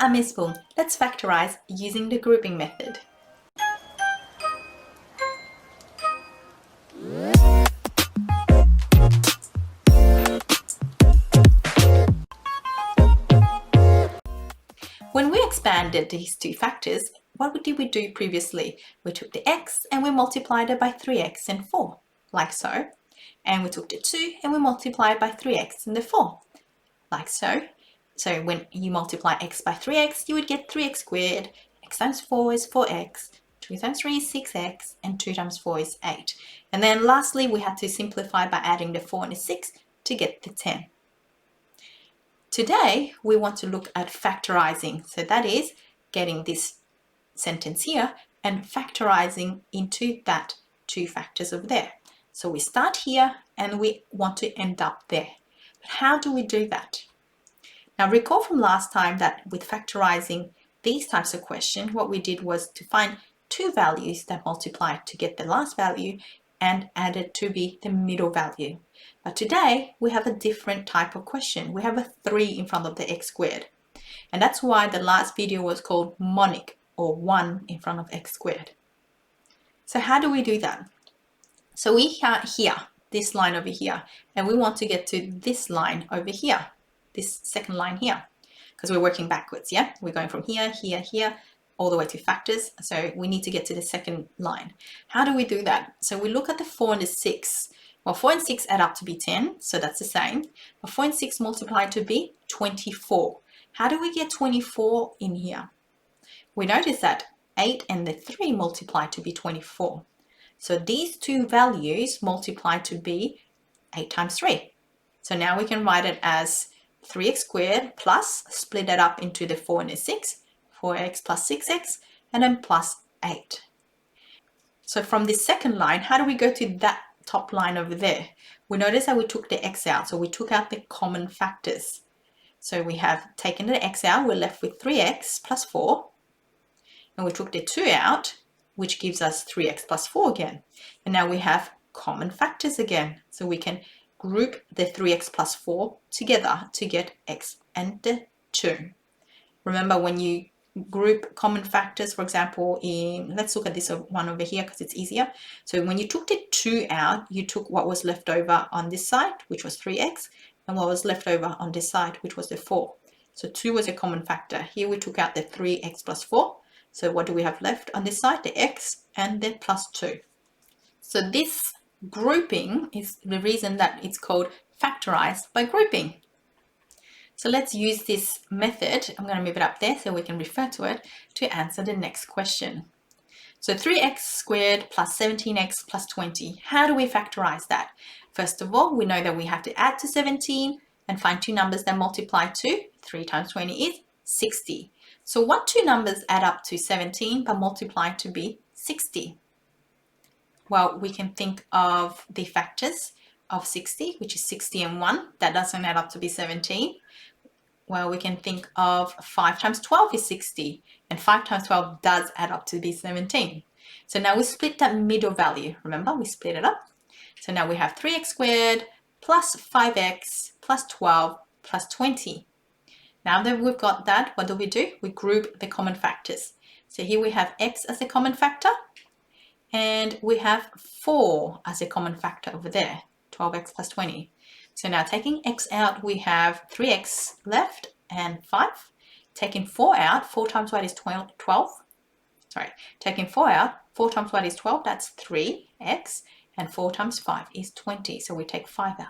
I'm Miss Boom. Let's factorize using the grouping method. When we expanded these two factors, what did we do previously? We took the x and we multiplied it by 3x and 4, like so. And we took the 2 and we multiplied by 3x and the 4, like so. So when you multiply x by 3x, you would get 3x squared. X times 4 is 4x, 2 times 3 is 6x, and 2 times 4 is 8. And then lastly, we had to simplify by adding the 4 and the 6 to get the 10. Today, we want to look at factorizing. So that is getting this sentence here and factorizing into that two factors over there. So we start here and we want to end up there. But how do we do that? Now recall from last time that with factorizing these types of questions, what we did was to find two values that multiply to get the last value and add it to be the middle value. But today we have a different type of question. We have a 3 in front of the x squared. And that's why the last video was called monic, or 1 in front of x squared. So how do we do that? So we have here, this line over here, and we want to get to this line over here, this second line here, because we're working backwards, yeah? We're going from here, here, here, all the way to factors. So we need to get to the second line. How do we do that? So we look at the 4 and the 6. Well, 4 and 6 add up to be 10, so that's the same. But 4 and 6 multiply to be 24. How do we get 24 in here? We notice that 8 and the 3 multiply to be 24. So these two values multiply to be 8 times 3. So now we can write it as 3x squared plus, split it up into the 4 and the 6, 4x plus 6x, and then plus 8. So from this second line, how do we go to that top line over there? We notice that we took the x out, so we took out the common factors. So we have taken the x out, we're left with 3x plus 4, and we took the 2 out, which gives us 3x plus 4 again. And now we have common factors again, so we can group the 3x plus 4 together to get x and the 2. Remember, when you group common factors, for example, let's look at this one over here because it's easier. So when you took the 2 out, you took what was left over on this side, which was 3x, and what was left over on this side, which was the 4. So 2 was a common factor. Here we took out the 3x plus 4. So what do we have left on this side? The x and the plus 2. So this grouping is the reason that it's called factorize by grouping. So let's use this method. I'm going to move it up there so we can refer to it to answer the next question. So 3x squared plus 17x plus 20. How do we factorize that? First of all, we know that we have to add to 17 and find two numbers that multiply to 3 times 20 is 60. So what two numbers add up to 17 but multiply to be 60? Well, we can think of the factors of 60, which is 60 and 1. That doesn't add up to be 17. Well, we can think of 5 times 12 is 60, and 5 times 12 does add up to be 17. So now we split that middle value. Remember, we split it up. So now we have 3x squared plus 5x plus 12 plus 20. Now that we've got that, what do? We group the common factors. So here we have x as a common factor, and we have 4 as a common factor over there, 12x plus 20. So now taking x out, we have 3x left and 5. Taking 4 out, 4 times what is 12? Sorry, taking 4 out, 4 times what is 12? That's 3x, and 4 times 5 is 20. So we take 5 out.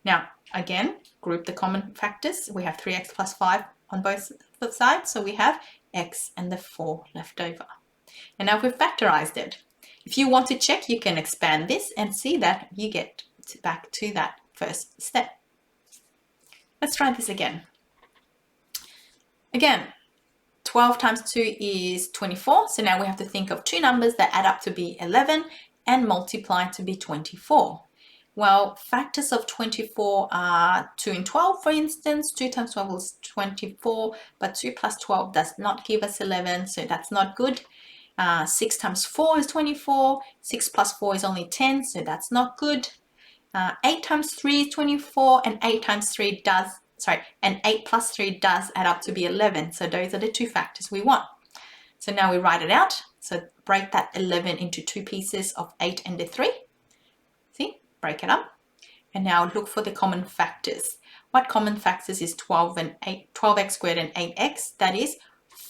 Now, again, group the common factors. We have 3x plus 5 on both sides, so we have x and the 4 left over. And now we've factorized it. If you want to check, you can expand this and see that you get back to that first step. Let's try this again. Again, 12 times 2 is 24. So now we have to think of two numbers that add up to be 11 and multiply to be 24. Well, factors of 24 are 2 and 12, for instance. 2 times 12 is 24, but 2 plus 12 does not give us 11, so that's not good. 6 times 4 is 24. 6 plus 4 is only 10, so that's not good. 8 times 3 is 24, and 8 times 3 does and 8 plus 3 does add up to be 11. So those are the two factors we want. So now we write it out. So break that 11 into two pieces of 8 and the 3. See, break it up. And now look for the common factors. What common factors is 12x squared and 8x? That is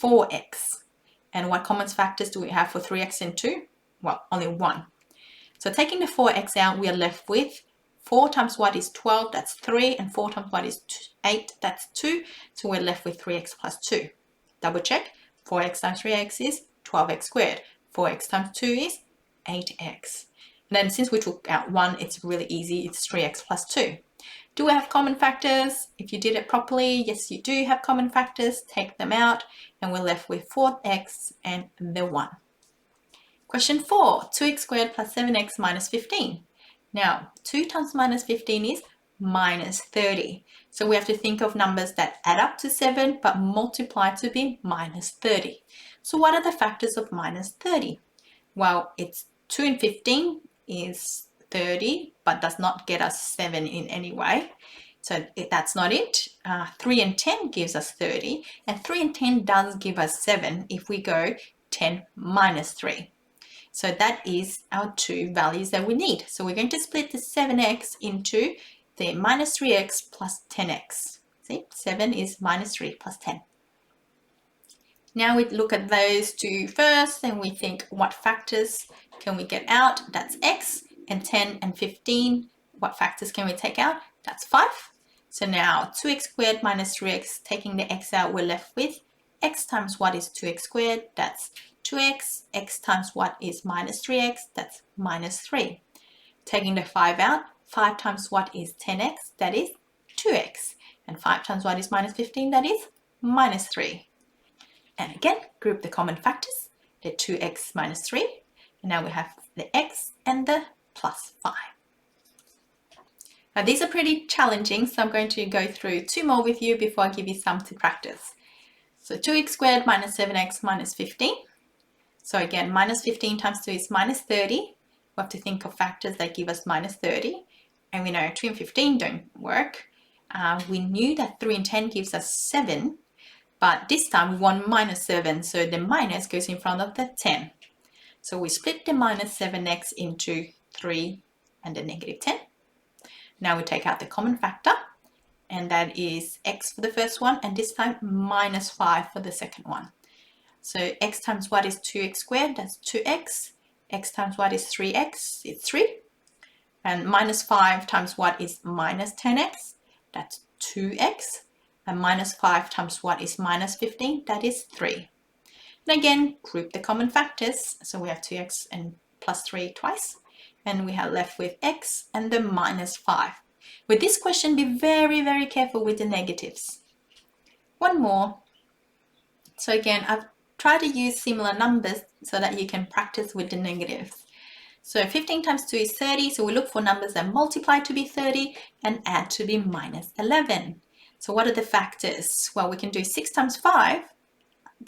4x. And what common factors do we have for 3x and 2? Well, only one. So taking the 4x out, we are left with 4 times what is 12, that's 3, and 4 times what is 8, that's 2. So we're left with 3x plus 2. Double check, 4x times 3x is 12x squared. 4x times 2 is 8x. And then since we took out 1, it's really easy, it's 3x plus 2. Do we have common factors? If you did it properly, yes, you do have common factors. Take them out, and we're left with 4x and the 1. Question 4, 2x squared plus 7x minus 15. Now, 2 times minus 15 is minus 30. So we have to think of numbers that add up to 7 but multiply to be minus 30. So what are the factors of minus 30? Well, it's 2 and 15 is 30, but does not get us 7 in any way. So that's not it. 3 and 10 gives us 30, and 3 and 10 does give us 7 if we go 10 minus 3. So that is our two values that we need. So we're going to split the 7x into the minus 3x plus 10x. See, 7 is minus 3 plus 10. Now we look at those two first and we think, what factors can we get out? That's x, and 10 and 15. What factors can we take out? That's 5. So now 2x squared minus 3x, taking the x out, we're left with x times what is 2x squared? That's 2x. X times what is minus 3x? That's minus 3. Taking the 5 out, 5 times what is 10x? That is 2x. And 5 times what is minus 15? That is minus 3. And again, group the common factors, the 2x minus 3. And now we have the x and the plus 5. Now these are pretty challenging, so I'm going to go through 2 more with you before I give you some to practice. So 2x squared minus 7x minus 15. So again, minus 15 times 2 is minus 30. We have to think of factors that give us minus 30. And we know 2 and 15 don't work. We knew that 3 and 10 gives us 7. But this time we want minus 7. So the minus goes in front of the 10. So we split the minus 7x into 3 and the negative 10. Now we take out the common factor. And that is x for the first one. And this time minus 5 for the second one. So x times what is 2x squared? That's 2x. X times what is 3x? It's 3. And minus 5 times what is minus 10x? That's 2x. And minus 5 times what is minus 15? That is 3. And again, group the common factors. So we have 2x and plus 3 twice. And we have left with x and the minus 5. With this question, be very, very careful with the negatives. One more. So again, I've tried to use similar numbers so that you can practice with the negatives. So 15 times 2 is 30. So we look for numbers that multiply to be 30 and add to be minus 11. So what are the factors? Well, we can do 6 times 5.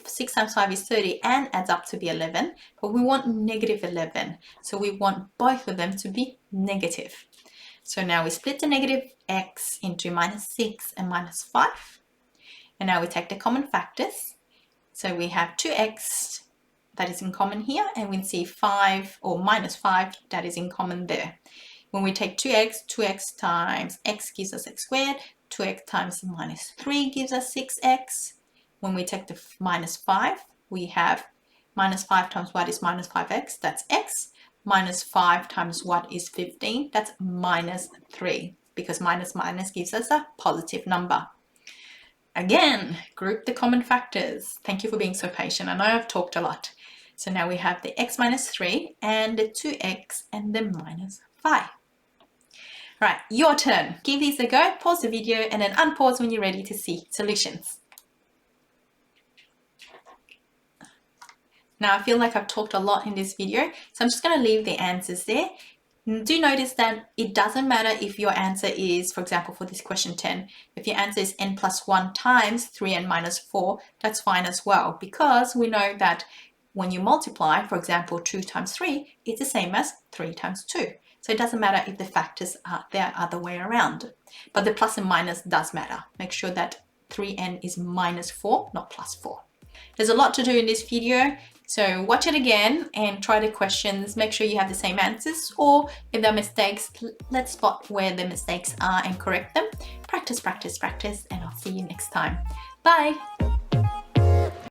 6 times 5 is 30 and adds up to be 11. But we want negative 11. So we want both of them to be negative. So now we split the negative x into minus 6 and minus 5. And now we take the common factors. So we have 2x that is in common here, and we see 5 or minus 5 that is in common there. When we take 2x times x gives us x squared, 2x times minus 3 gives us 6x. When we take the minus 5, we have minus 5 times what is minus 5x, that's x. Minus 5 times what is 15, that's minus 3, because minus minus gives us a positive number. Again, group the common factors. Thank you for being so patient. I know I've talked a lot. So now we have the x minus 3 and the 2x and the minus 5. Right, your turn. Give these a go. Pause the video and then unpause when you're ready to see solutions. Now I feel like I've talked a lot in this video, so I'm just going to leave the answers there. Do notice that it doesn't matter if your answer is, for example, for this question 10, if your answer is n plus 1 times 3n minus 4, that's fine as well, because we know that when you multiply, for example, 2 times 3, it's the same as 3 times 2. So it doesn't matter if the factors are the other way around, but the plus and minus does matter. Make sure that 3n is -4, not +4. There's a lot to do in this video, so watch it again and try the questions. Make sure you have the same answers, or if there are mistakes, let's spot where the mistakes are and correct them. Practice, practice, practice, and I'll see you next time. Bye!